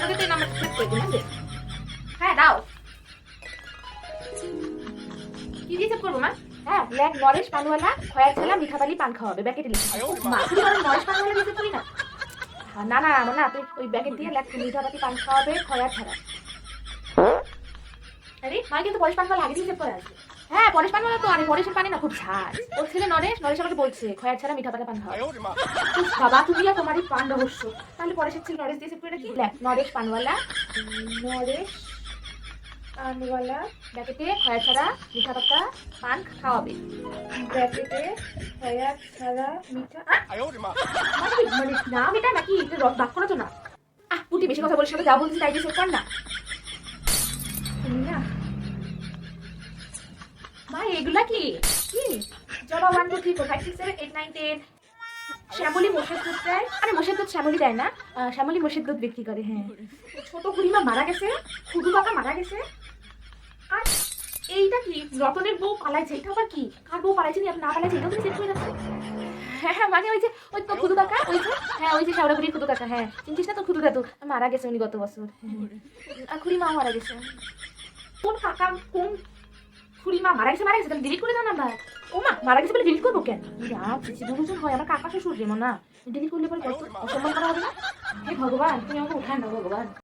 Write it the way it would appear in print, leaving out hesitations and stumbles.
আমাকে তো এই নাম্বারটা সেভ করে দিন। হ্যাঁ দাও। কি দিয়ে সেভ করবো মা? হ্যাঁ লেখ নরেশ পানওয়ালা খয়ার ছেলা মিঠাবালি পান খাওয়াবে ব্যাকেটে লিখে। মাসুরি বলেন নরেশ পানওয়ালা দিয়ে সেভ করি না। না না আমার না, তুই ওই ব্যাকেট দিয়ে লেখ মিঠাবালি পান খাওয়াবে খয়ার ছাড়া। আরে মা কিন্তু পরেশ পানওয়ালা আগে দিয়ে সেভ করে আছে। হ্যাঁ পরেশ পানওয়ালা তো, আরে পরেশের পানি না খুব ঝাল। ওর ছেলে নরেশ, নরেশ আমাকে বলছে খয়ার ছাড়া মিঠা পান খাওয়া। বাবা তুমি আর তোমারই পান রহস্য। তাহলে পরেশের ছেলে নরেশ দিয়ে সেভ করে রাখি। লেখ নরেশ পানওয়ালা, নরেশ পানওয়ালা ব্যাকেটে খয়া ছাড়া মিঠা পাতা পান খাওয়াবে। ব্যাকেটে খয়া ছাড়া মিঠা মানে নাম এটা নাকি বাক্য না তো না। পুটি বেশি কথা বলিস না, যা বলছিস তাই দিয়ে সেভ কর না। তুমি না মা এগুলা কি কি জবা 1 2 3 4 5 6 7 8 9 10 শ্যামলী মোষের দুধ দেয়। আরে মোষের দুধ শ্যামলী দেয় না, শ্যামলী মোষের দুধ বিক্রি করে। হ্যাঁ ছোট খুড়িমা মারা গেছে, খুদু কাকা মারা গেছে। আর এইটা কি রতনের বউ পালাইছে, এটা আবার কি? কার বউ পালাইছে না পালাইছে এটাও তুমি চেক করে যাচ্ছে। হ্যাঁ হ্যাঁ মানে ওই যে ওই তো খুদু কাকা, ওই যে হ্যাঁ ওই যে শাওড়াগুড়ির খুদু কাকা। হ্যাঁ চিনছিস না তো খুদু দাদু মারা গেছে উনি গত বছর। আর খুড়িমাও মারা গেছে। কোন কাকা কোন খুড়িমা মারা গেছে? মারা গেছে তাহলে ডিলিট করে দাও নাম্বার। ও মা মারা গেছে বলে ডিলিট করবো কেন? দুজন হয় আমার কাকা শ্বশুর যেমন না, ডিলিট করলে পরে কত অসম্মান করা হবে না। হে ভগবান তুমি আমাকে উঠান না ভগবান।